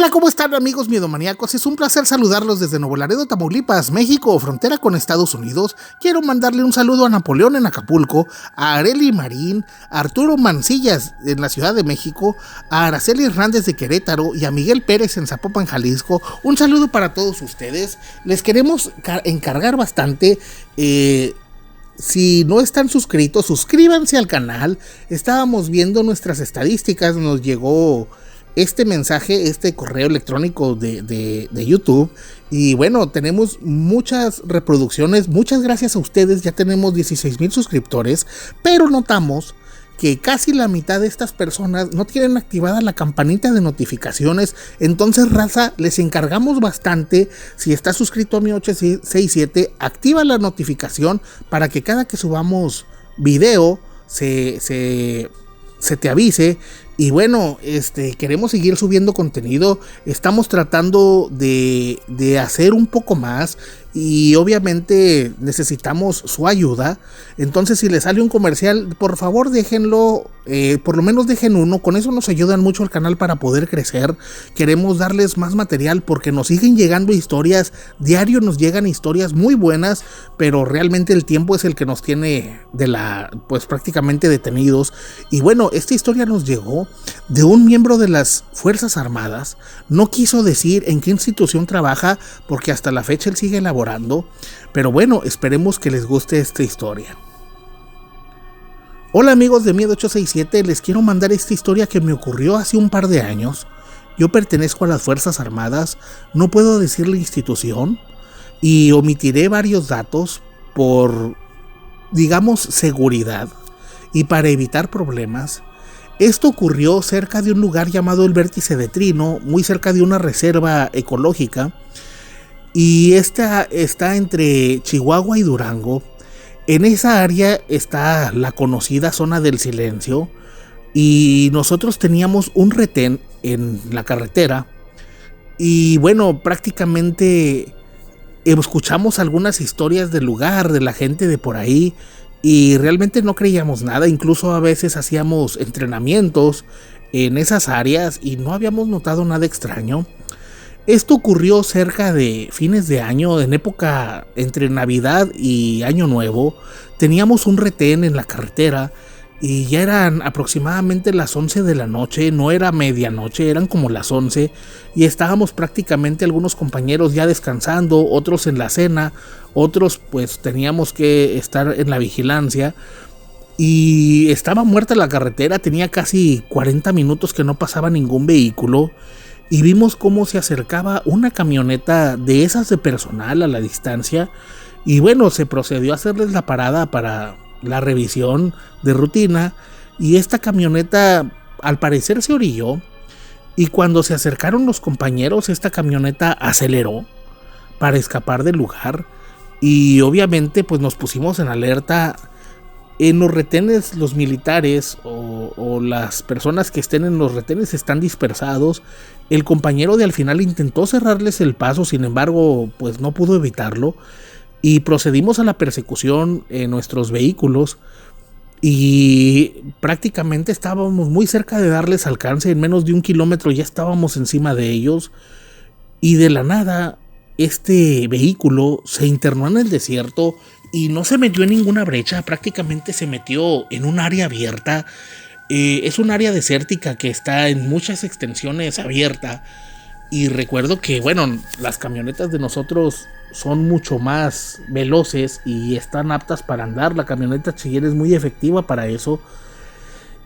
Hola, ¿cómo están, amigos miedomaníacos? Es un placer saludarlos desde Nuevo Laredo, Tamaulipas, México, frontera con Estados Unidos. Quiero mandarle un saludo a Napoleón en Acapulco, a Areli Marín, a Arturo Mancillas en la Ciudad de México, a Araceli Hernández de Querétaro y a Miguel Pérez en Zapopan, Jalisco. Un saludo para todos ustedes. Les queremos encargar bastante. Si no están suscritos, suscríbanse al canal. Estábamos viendo nuestras estadísticas, nos llegó este mensaje, este correo electrónico de YouTube, y bueno, tenemos muchas reproducciones. Muchas gracias a ustedes, ya tenemos 16,000 suscriptores, pero notamos que casi la mitad de estas personas no tienen activada la campanita de notificaciones. Entonces, raza, les encargamos bastante. Si estás suscrito a mi 867, activa la notificación para que cada que subamos video se te avise. Y bueno, queremos seguir subiendo contenido. Estamos tratando de hacer un poco más. Y obviamente necesitamos su ayuda. Entonces, si les sale un comercial, por favor déjenlo. Por lo menos dejen uno. Con eso nos ayudan mucho al canal para poder crecer. Queremos darles más material porque nos siguen llegando historias. Diario nos llegan historias muy buenas, pero realmente el tiempo es el que nos tiene pues prácticamente detenidos. Y bueno, esta historia nos llegó de un miembro de las Fuerzas Armadas. No quiso decir en qué institución trabaja porque hasta la fecha él sigue elaborando. Pero bueno, esperemos que les guste esta historia. Hola, amigos de Miedo 867, les quiero mandar esta historia que me ocurrió hace un par de años. Yo pertenezco a las Fuerzas Armadas, no puedo decir la institución y omitiré varios datos por, digamos, seguridad y para evitar problemas. Esto ocurrió cerca de un lugar llamado el Vértice de Trino, muy cerca de una reserva ecológica, y esta está entre Chihuahua y Durango. En esa área está la conocida zona del silencio, y nosotros teníamos un retén en la carretera. Y bueno, prácticamente escuchamos algunas historias del lugar, de la gente de por ahí, y realmente no creíamos nada. Incluso a veces hacíamos entrenamientos en esas áreas y no habíamos notado nada extraño. Esto ocurrió cerca de fines de año, en época entre Navidad y Año Nuevo. Teníamos un retén en la carretera y ya eran aproximadamente las 11 de la noche, no era medianoche, eran como las 11, y estábamos prácticamente algunos compañeros ya descansando, otros en la cena, otros pues teníamos que estar en la vigilancia. Y estaba muerta la carretera, tenía casi 40 minutos que no pasaba ningún vehículo. Y vimos cómo se acercaba una camioneta de esas de personal a la distancia. Y bueno, se procedió a hacerles la parada para la revisión de rutina. Y esta camioneta al parecer se orilló. Y cuando se acercaron los compañeros, esta camioneta aceleró para escapar del lugar. Y obviamente pues nos pusimos en alerta. En los retenes, los militares o las personas que estén en los retenes están dispersados. El compañero de al final intentó cerrarles el paso, sin embargo, pues no pudo evitarlo. Y procedimos a la persecución en nuestros vehículos. Y prácticamente estábamos muy cerca de darles alcance. En menos de 1 kilómetro ya estábamos encima de ellos. Y de la nada, este vehículo se internó en el desierto. Y no se metió en ninguna brecha, prácticamente se metió en un área abierta. Es un área desértica que está en muchas extensiones abierta. Y recuerdo que, bueno, las camionetas de nosotros son mucho más veloces y están aptas para andar. La camioneta Cheyenne es muy efectiva para eso.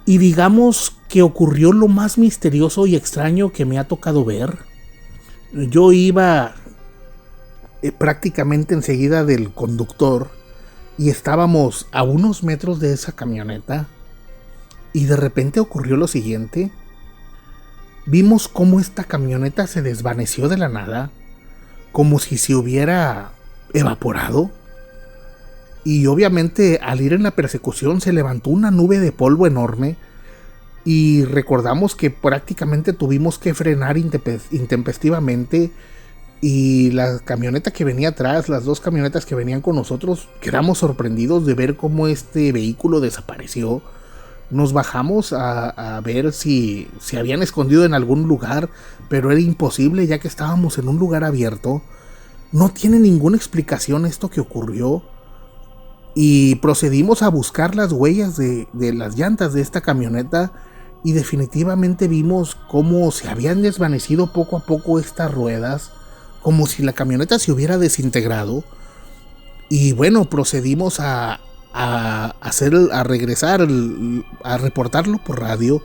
Y digamos que ocurrió lo más misterioso y extraño que me ha tocado ver. Yo iba prácticamente enseguida del conductor y estábamos a unos metros de esa camioneta y de repente ocurrió lo siguiente. Vimos cómo esta camioneta se desvaneció de la nada, como si se hubiera evaporado, y obviamente al ir en la persecución se levantó una nube de polvo enorme. Y recordamos que prácticamente tuvimos que frenar intempestivamente. Y la camioneta que venía atrás, las dos camionetas que venían con nosotros, quedamos sorprendidos de ver cómo este vehículo desapareció. Nos bajamos a ver si se habían escondido en algún lugar, pero era imposible ya que estábamos en un lugar abierto. No tiene ninguna explicación esto que ocurrió. Y procedimos a buscar las huellas de las llantas de esta camioneta y definitivamente vimos cómo se habían desvanecido poco a poco estas ruedas, como si la camioneta se hubiera desintegrado. Y bueno, procedimos a regresar, a reportarlo por radio,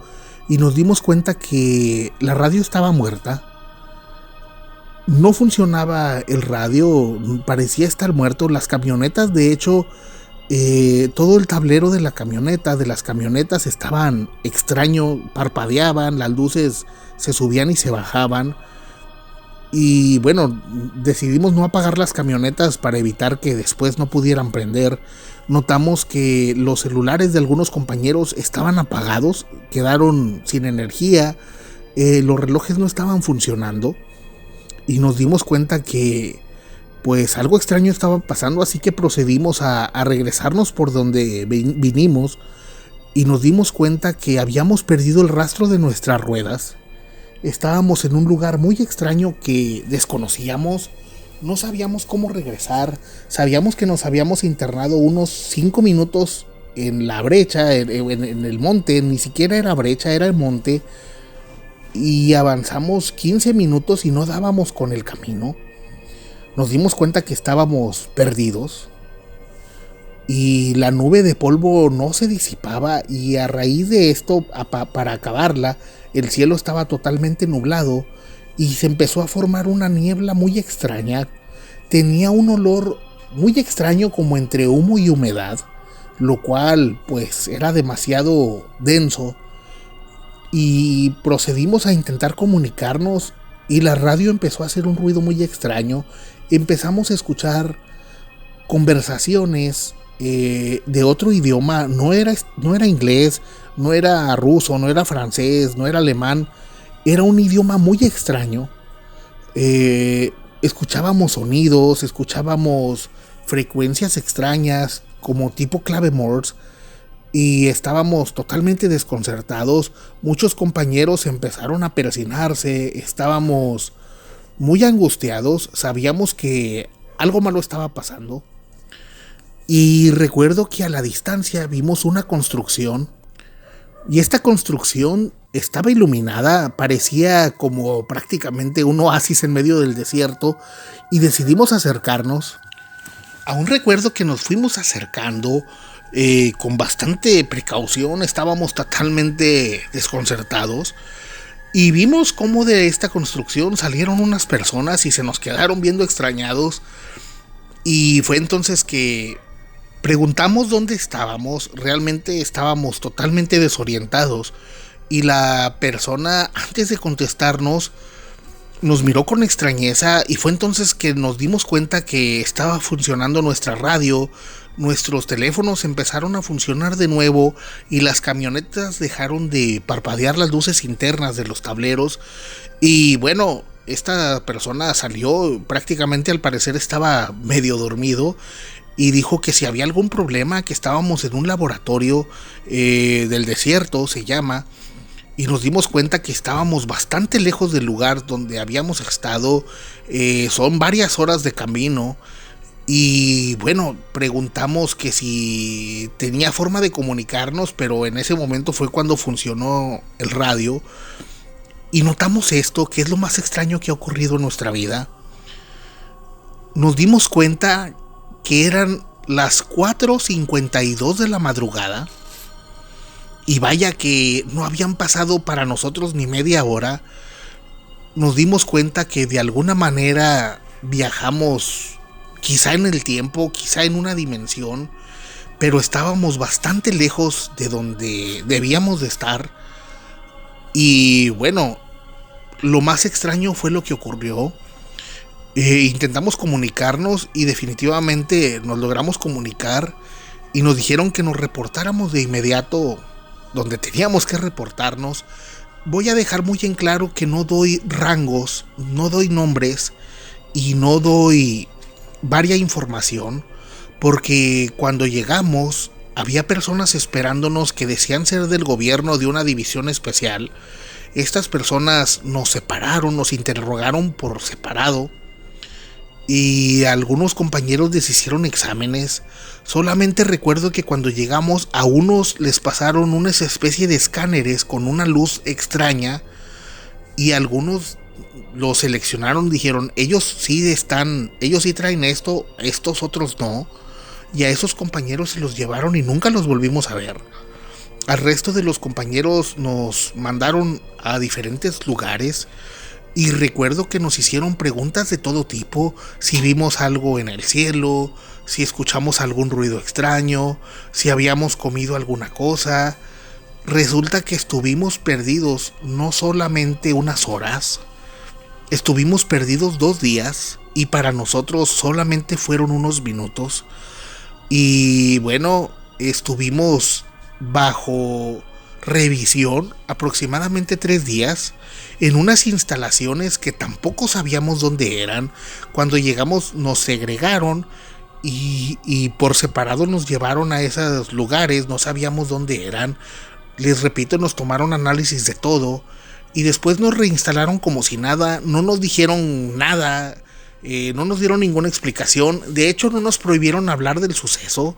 y nos dimos cuenta que la radio estaba muerta. No funcionaba el radio, parecía estar muerto. Las camionetas, de hecho, todo el tablero de las camionetas estaban extraño, parpadeaban, las luces se subían y se bajaban. Y bueno, decidimos no apagar las camionetas para evitar que después no pudieran prender. Notamos que los celulares de algunos compañeros estaban apagados, quedaron sin energía, los relojes no estaban funcionando, y nos dimos cuenta que pues algo extraño estaba pasando, así que procedimos a regresarnos por donde vinimos, y nos dimos cuenta que habíamos perdido el rastro de nuestras ruedas. Estábamos en un lugar muy extraño que desconocíamos, no sabíamos cómo regresar, sabíamos que nos habíamos internado unos 5 minutos en la brecha, en el monte, ni siquiera era brecha, era el monte, y avanzamos 15 minutos y no dábamos con el camino. Nos dimos cuenta que estábamos perdidos y la nube de polvo no se disipaba, y a raíz de esto, para acabarla, el cielo estaba totalmente nublado y se empezó a formar una niebla muy extraña. Tenía un olor muy extraño, como entre humo y humedad, lo cual pues era demasiado denso, y procedimos a intentar comunicarnos, y la radio empezó a hacer un ruido muy extraño. Empezamos a escuchar conversaciones de otro idioma. No era inglés, no era ruso, no era francés, no era alemán. Era un idioma muy extraño. Escuchábamos sonidos, escuchábamos frecuencias extrañas como tipo clave Morse, y estábamos totalmente desconcertados. Muchos compañeros empezaron a persinarse, estábamos muy angustiados, sabíamos que algo malo estaba pasando. Y recuerdo que a la distancia vimos una construcción, y esta construcción estaba iluminada, parecía como prácticamente un oasis en medio del desierto, y decidimos acercarnos. Aún recuerdo que nos fuimos acercando con bastante precaución, estábamos totalmente desconcertados, y vimos cómo de esta construcción salieron unas personas y se nos quedaron viendo extrañados. Y fue entonces que preguntamos dónde estábamos. Realmente estábamos totalmente desorientados, y la persona, antes de contestarnos, nos miró con extrañeza, y fue entonces que nos dimos cuenta que estaba funcionando nuestra radio. Nuestros teléfonos empezaron a funcionar de nuevo, y las camionetas dejaron de parpadear las luces internas de los tableros. Y bueno, esta persona salió, prácticamente al parecer estaba medio dormido, y dijo que si había algún problema, que estábamos en un laboratorio del desierto, se llama. Y nos dimos cuenta que estábamos bastante lejos del lugar donde habíamos estado. Son varias horas de camino. Y bueno, preguntamos que si tenía forma de comunicarnos, pero en ese momento fue cuando funcionó el radio. Y notamos esto, que es lo más extraño que ha ocurrido en nuestra vida. Nos dimos cuenta que eran las 4:52 de la madrugada. Y vaya que no habían pasado para nosotros ni media hora. Nos dimos cuenta que de alguna manera viajamos, quizá en el tiempo, quizá en una dimensión, pero estábamos bastante lejos de donde debíamos de estar. Y bueno, lo más extraño fue lo que ocurrió. Intentamos comunicarnos y definitivamente nos logramos comunicar, y nos dijeron que nos reportáramos de inmediato donde teníamos que reportarnos. Voy a dejar muy en claro que no doy rangos, no doy nombres y no doy varia información, porque cuando llegamos había personas esperándonos que decían ser del gobierno de una división especial. Estas personas nos separaron, nos interrogaron por separado y algunos compañeros les hicieron exámenes. Solamente recuerdo que cuando llegamos a unos les pasaron una especie de escáneres con una luz extraña y algunos los seleccionaron, dijeron, ellos sí traen esto, estos otros no. Y a esos compañeros se los llevaron y nunca los volvimos a ver. Al resto de los compañeros nos mandaron a diferentes lugares y recuerdo que nos hicieron preguntas de todo tipo, si vimos algo en el cielo, si escuchamos algún ruido extraño, si habíamos comido alguna cosa. Resulta que estuvimos perdidos no solamente unas horas, estuvimos perdidos 2 días y para nosotros solamente fueron unos minutos. Y bueno, estuvimos bajo revisión aproximadamente 3 días en unas instalaciones que tampoco sabíamos dónde eran. Cuando llegamos nos segregaron y por separado nos llevaron a esos lugares, no sabíamos dónde eran. Les repito, nos tomaron análisis de todo y después nos reinstalaron como si nada, no nos dijeron nada. No nos dieron ninguna explicación. De hecho, no nos prohibieron hablar del suceso,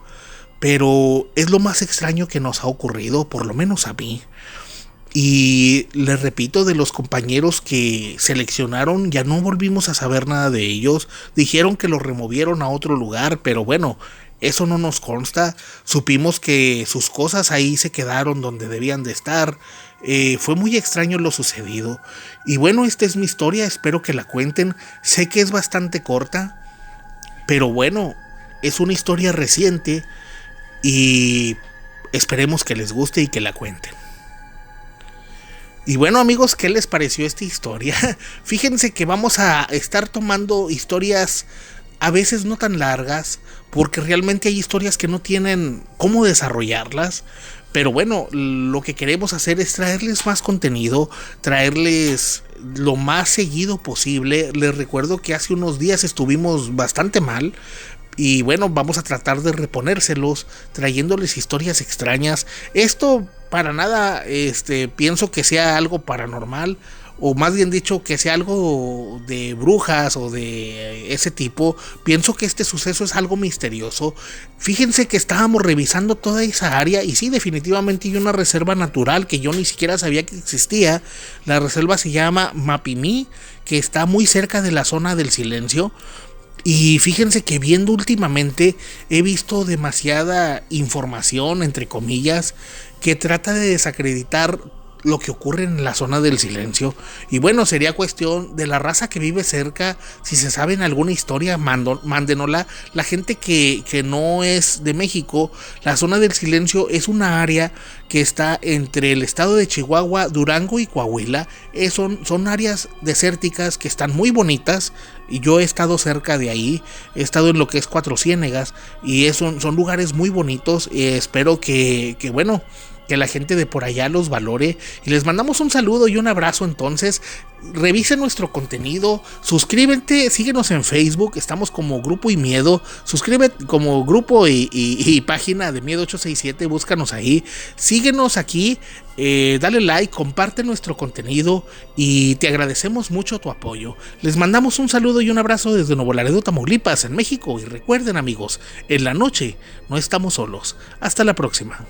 pero es lo más extraño que nos ha ocurrido, por lo menos a mí. Y les repito, de los compañeros que seleccionaron, ya no volvimos a saber nada de ellos. Dijeron que los removieron a otro lugar, pero bueno, eso no nos consta. Supimos que sus cosas ahí se quedaron donde debían de estar. Fue muy extraño lo sucedido. Y bueno, esta es mi historia, espero que la cuenten. Sé que es bastante corta, pero bueno, es una historia reciente y esperemos que les guste y que la cuenten. Y bueno, amigos, ¿qué les pareció esta historia? Fíjense que vamos a estar tomando historias a veces no tan largas, porque realmente hay historias que no tienen cómo desarrollarlas. Pero bueno, lo que queremos hacer es traerles más contenido, traerles lo más seguido posible. Les recuerdo que hace unos días estuvimos bastante mal. Y bueno, vamos a tratar de reponérselos, trayéndoles historias extrañas. Esto para nada pienso que sea algo paranormal, o más bien dicho, que sea algo de brujas o de ese tipo. Pienso que este suceso es algo misterioso. Fíjense que estábamos revisando toda esa área y sí, definitivamente hay una reserva natural que yo ni siquiera sabía que existía. La reserva se llama Mapimí, que está muy cerca de la zona del silencio. Y fíjense que viendo últimamente he visto demasiada información, entre comillas, que trata de desacreditar lo que ocurre en la zona del silencio. Y bueno, sería cuestión de la raza que vive cerca. Si se saben alguna historia, mándenosla. La gente que no es de México, la zona del silencio es una área que está entre el estado de Chihuahua, Durango y Coahuila. Son áreas desérticas que están muy bonitas. Y yo he estado cerca de ahí, he estado en lo que es Cuatro Ciénegas y son lugares muy bonitos. Espero que la gente de por allá los valore y les mandamos un saludo y un abrazo. Entonces, revisen nuestro contenido, suscríbete, síguenos en Facebook, estamos como Grupo y Miedo, suscríbete como grupo y página de Miedo 867, búscanos ahí, síguenos aquí, dale like, comparte nuestro contenido y te agradecemos mucho tu apoyo. Les mandamos un saludo y un abrazo desde Nuevo Laredo, Tamaulipas, en México, y recuerden, amigos, en la noche no estamos solos. Hasta la próxima.